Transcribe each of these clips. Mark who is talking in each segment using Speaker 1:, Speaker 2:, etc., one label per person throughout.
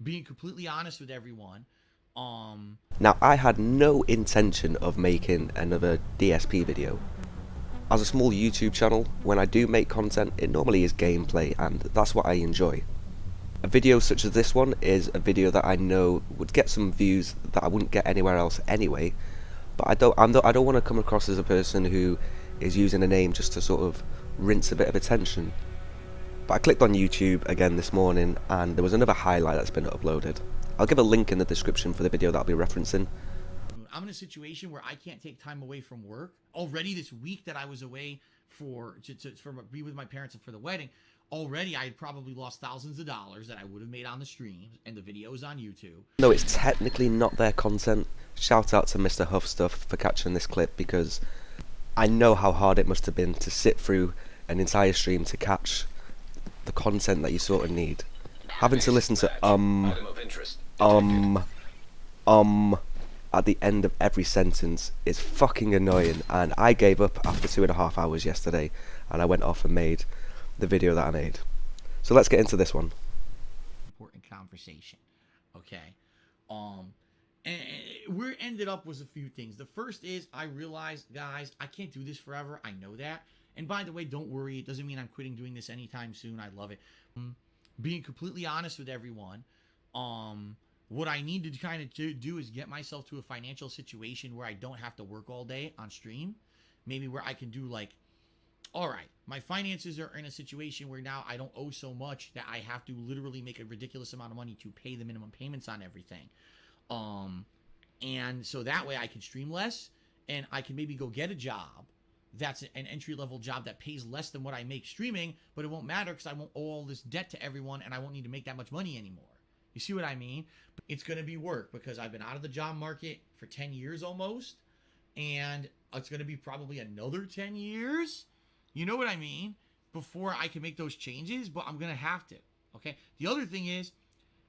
Speaker 1: being completely honest with everyone.
Speaker 2: Now, I had no intention of making another DSP video. As a small YouTube channel, when I do make content, it normally is gameplay, and that's what I enjoy. A video such as this one is a video that I know would get some views that I wouldn't get anywhere else anyway, but I don't want to come across as a person who is using a name just to sort of rinse a bit of attention. But I clicked on YouTube again this morning, and there was another highlight that's been uploaded. I'll give a link in the description for the video that I'll be referencing.
Speaker 1: I'm in a situation where I can't take time away from work. Already this week that I was away to be with my parents and for the wedding, already I had probably lost thousands of dollars that I would have made on the streams and the videos on YouTube.
Speaker 2: No, it's technically not their content. Shout out to Mrhuth Stuff for catching this clip, because I know how hard it must have been to sit through an entire stream to catch the content that you sort of need. Having to listen to at the end of every sentence is fucking annoying, and I gave up after 2.5 hours yesterday, and I went off and made the video that I made. So let's get into this one.
Speaker 1: Important conversation, okay? And where it ended up was a few things. The first is I realized, guys, I can't do this forever. I know that. And by the way, don't worry. It doesn't mean I'm quitting doing this anytime soon. I love it. Being completely honest with everyone, what I need to kind of do is get myself to a financial situation where I don't have to work all day on stream. Maybe where I can do like, all right, my finances are in a situation where now I don't owe so much that I have to literally make a ridiculous amount of money to pay the minimum payments on everything. And so that way I can stream less, and I can maybe go get a job that's an entry-level job that pays less than what I make streaming, but it won't matter because I won't owe all this debt to everyone, and I won't need to make that much money anymore. You see what I mean? It's going to be work because I've been out of the job market for 10 years almost, and it's going to be probably another 10 years. You know what I mean? Before I can make those changes, but I'm going to have to, okay? The other thing is,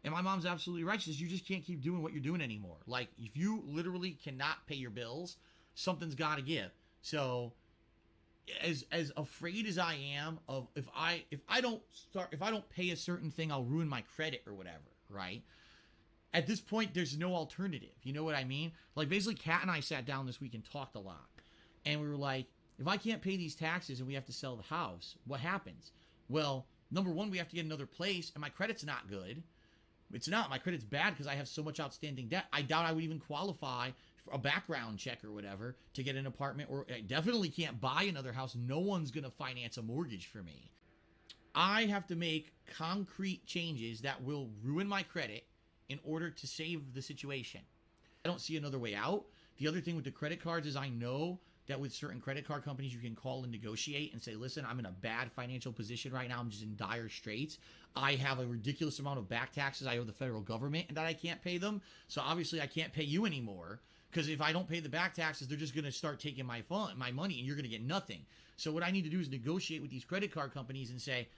Speaker 1: and my mom's absolutely right, she says, you just can't keep doing what you're doing anymore. Like, if you literally cannot pay your bills, something's got to give. So, as afraid as I am of if I don't pay a certain thing, I'll ruin my credit or whatever, right? At this point, there's no alternative. You know what I mean? Like, basically, Kat and I sat down this week and talked a lot. And we were like, if I can't pay these taxes and we have to sell the house, what happens? Well, number one, we have to get another place, and my credit's not good. It's not. My credit's bad because I have so much outstanding debt. I doubt I would even qualify for a background check or whatever to get an apartment, or I definitely can't buy another house. No one's going to finance a mortgage for me. I have to make concrete changes that will ruin my credit in order to save the situation. I don't see another way out. The other thing with the credit cards is I know that with certain credit card companies, you can call and negotiate and say, listen, I'm in a bad financial position right now. I'm just in dire straits. I have a ridiculous amount of back taxes I owe the federal government and that I can't pay them. So obviously I can't pay you anymore, because if I don't pay the back taxes, they're just going to start taking my money, and you're going to get nothing. So what I need to do is negotiate with these credit card companies and say,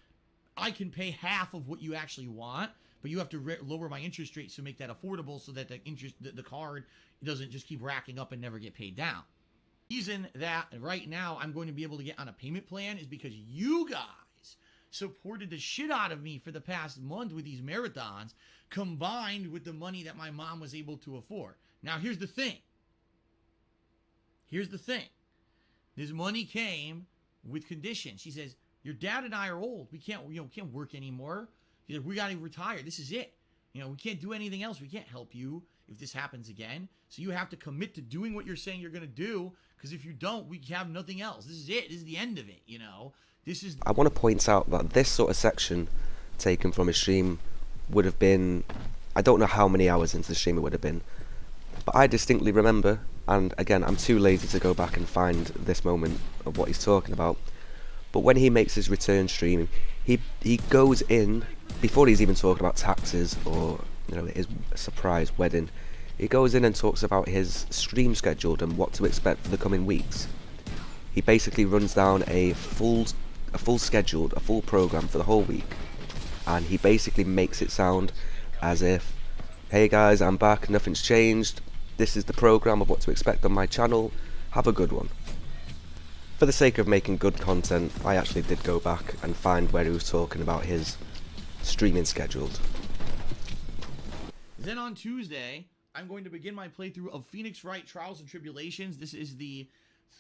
Speaker 1: I can pay half of what you actually want, but you have to lower my interest rates to make that affordable so that the card doesn't just keep racking up and never get paid down. The reason that right now I'm going to be able to get on a payment plan is because you guys supported the shit out of me for the past month with these marathons, combined with the money that my mom was able to afford. Now, here's the thing. This money came with conditions. She says, your dad and I are old. We can't work anymore. She said, we got to retire. This is it. We can't do anything else. We can't help you if this happens again. So you have to commit to doing what you're saying you're going to do, because if you don't, we have nothing else. This is it. This is the end of it, I
Speaker 2: want to point out that this sort of section taken from his stream would have been, I don't know how many hours into the stream it would have been, but I distinctly remember, and again, I'm too lazy to go back and find this moment of what he's talking about, but when he makes his return stream, he goes in, before he's even talking about taxes or his surprise wedding, he goes in and talks about his stream schedule and what to expect for the coming weeks. He basically runs down a full schedule, a full program for the whole week, and he basically makes it sound as if, hey guys, I'm back, nothing's changed, this is the program of what to expect on my channel, have a good one. For the sake of making good content, I actually did go back and find where he was talking about his streaming scheduled.
Speaker 1: Then on Tuesday, I'm going to begin my playthrough of Phoenix Wright Trials and Tribulations. This is the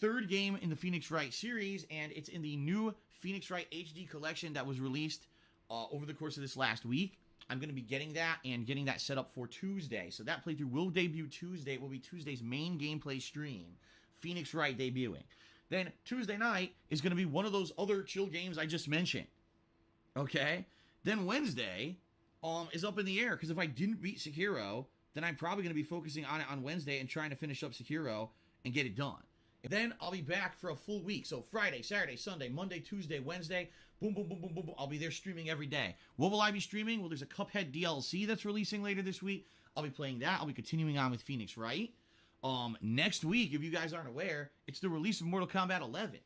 Speaker 1: third game in the Phoenix Wright series, and it's in the new Phoenix Wright HD collection that was released over the course of this last week. I'm going to be getting that and getting that set up for Tuesday. So that playthrough will debut Tuesday. It will be Tuesday's main gameplay stream. Phoenix Wright debuting. Then Tuesday night is going to be one of those other chill games I just mentioned. Okay? Then Wednesday is up in the air, because if I didn't beat Sekiro, then I'm probably going to be focusing on it on Wednesday and trying to finish up Sekiro and get it done. Then I'll be back for a full week. So Friday, Saturday, Sunday, Monday, Tuesday, Wednesday, boom, boom, boom, boom, boom, boom. I'll be there streaming every day. What will I be streaming? Well, there's a Cuphead DLC that's releasing later this week. I'll be playing that. I'll be continuing on with Phoenix Wright. Next week, if you guys aren't aware, it's the release of Mortal Kombat 11.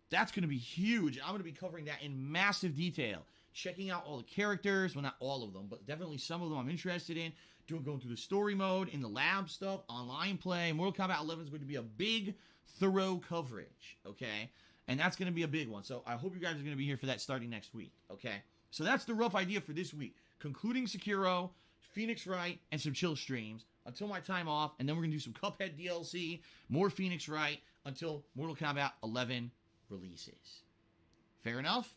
Speaker 1: That's going to be huge. I'm going to be covering that in massive detail. Checking out all the characters. Well, not all of them, but definitely some of them I'm interested in. Going through the story mode, in the lab stuff, online play. Mortal Kombat 11 is going to be a big, thorough coverage, okay? And that's going to be a big one. So I hope you guys are going to be here for that starting next week, okay? So that's the rough idea for this week. Concluding Sekiro, Phoenix Wright, and some chill streams until my time off. And then we're going to do some Cuphead DLC, more Phoenix Wright, until Mortal Kombat 11 releases. Fair enough?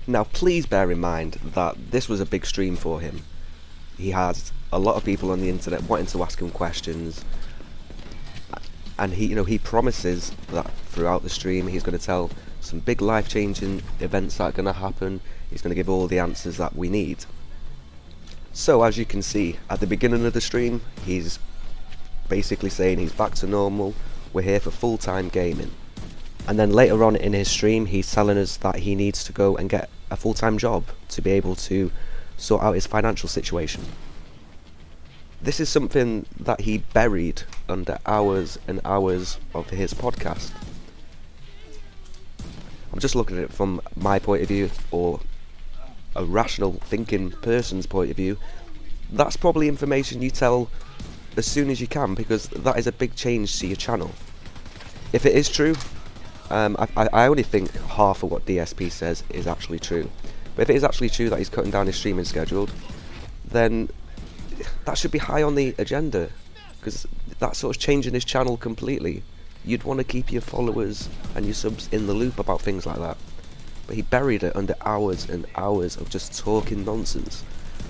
Speaker 2: Now, please bear in mind that this was a big stream for him. He has a lot of people on the internet wanting to ask him questions, and he promises that throughout the stream he's going to tell some big life-changing events that are going to happen. He's going to give all the answers that we need. So as you can see at the beginning of the stream, he's basically saying he's back to normal, we're here for full-time gaming. And then later on in his stream, he's telling us that he needs to go and get a full-time job to be able to sort out his financial situation. This is something that he buried under hours and hours of his podcast. I'm just looking at it from my point of view, or a rational thinking person's point of view. That's probably information you tell as soon as you can, because that is a big change to your channel. If it is true, I only think half of what DSP says is actually true. But if it is actually true that he's cutting down his streaming schedule, then that should be high on the agenda, because that's sort of changing his channel completely. You'd want to keep your followers and your subs in the loop about things like that. But he buried it under hours and hours of just talking nonsense.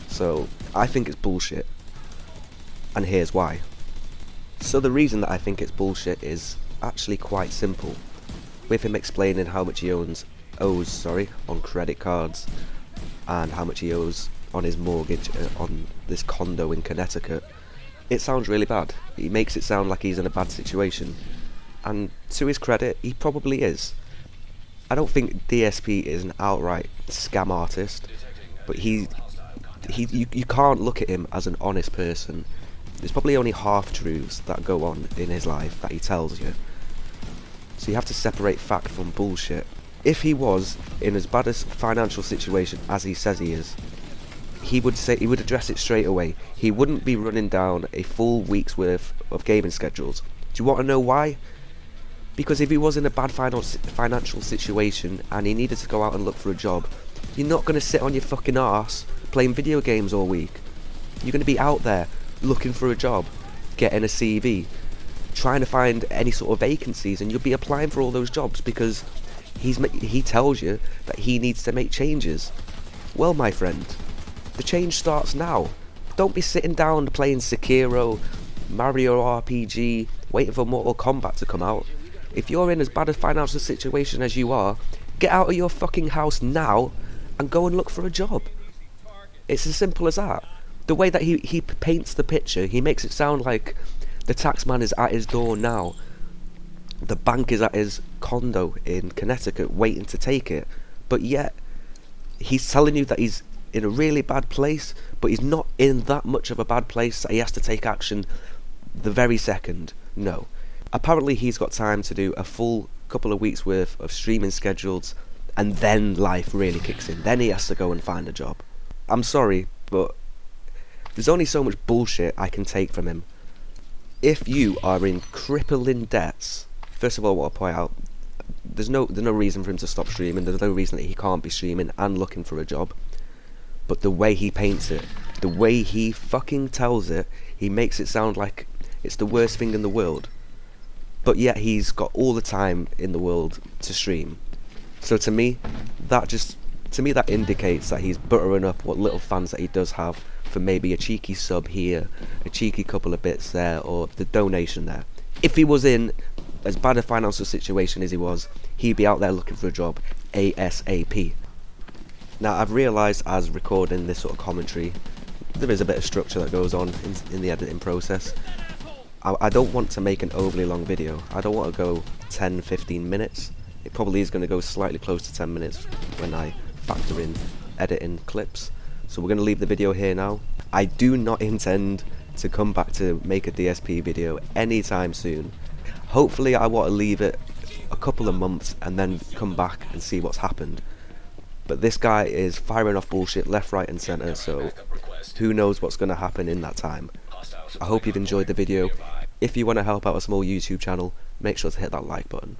Speaker 2: So I think it's bullshit. And here's why. So the reason that I think it's bullshit is actually quite simple. With him explaining how much he owes on credit cards, and how much he owes on his mortgage on this condo in Connecticut, it sounds really bad. He makes it sound like he's in a bad situation, and to his credit, he probably is. I don't think DSP is an outright scam artist, but you can't look at him as an honest person. There's probably only half-truths that go on in his life that he tells you. So you have to separate fact from bullshit. If he was in as bad a financial situation as he says he is, he would address it straight away. He wouldn't be running down a full week's worth of gaming schedules. Do you want to know why? Because if he was in a bad financial situation and he needed to go out and look for a job, you're not going to sit on your fucking arse playing video games all week. You're going to be out there looking for a job, getting a CV, trying to find any sort of vacancies, and you'll be applying for all those jobs because he tells you that he needs to make changes. Well, my friend, the change starts now. Don't be sitting down playing Sekiro, Mario RPG, waiting for Mortal Kombat to come out. If you're in as bad a financial situation as you are, get out of your fucking house now and go and look for a job. It's as simple as that. The way that he paints the picture, he makes it sound like the taxman is at his door now. The bank is at his condo in Connecticut waiting to take it. But yet, he's telling you that he's in a really bad place, but he's not in that much of a bad place that he has to take action the very second. No. Apparently he's got time to do a full couple of weeks worth of streaming schedules, and then life really kicks in. Then he has to go and find a job. I'm sorry, but there's only so much bullshit I can take from him. If you are in crippling debts, first of all, I want to point out, there's no reason for him to stop streaming. There's no reason that he can't be streaming and looking for a job. But the way he paints it, the way he fucking tells it, he makes it sound like it's the worst thing in the world. But yet he's got all the time in the world to stream. So to me, that indicates that he's buttering up what little fans that he does have for maybe a cheeky sub here, a cheeky couple of bits there, or the donation there. If he was in as bad a financial situation as he was, he'd be out there looking for a job ASAP. Now, I've realised as recording this sort of commentary, there is a bit of structure that goes on in the editing process. I don't want to make an overly long video. I don't want to go 10-15 minutes. It probably is going to go slightly close to 10 minutes when I factor in editing clips. So we're going to leave the video here now. I do not intend to come back to make a DSP video anytime soon. Hopefully I want to leave it a couple of months and then come back and see what's happened. But this guy is firing off bullshit left, right and centre, so who knows what's going to happen in that time. I hope you've enjoyed the video. If you want to help out a small YouTube channel, make sure to hit that like button.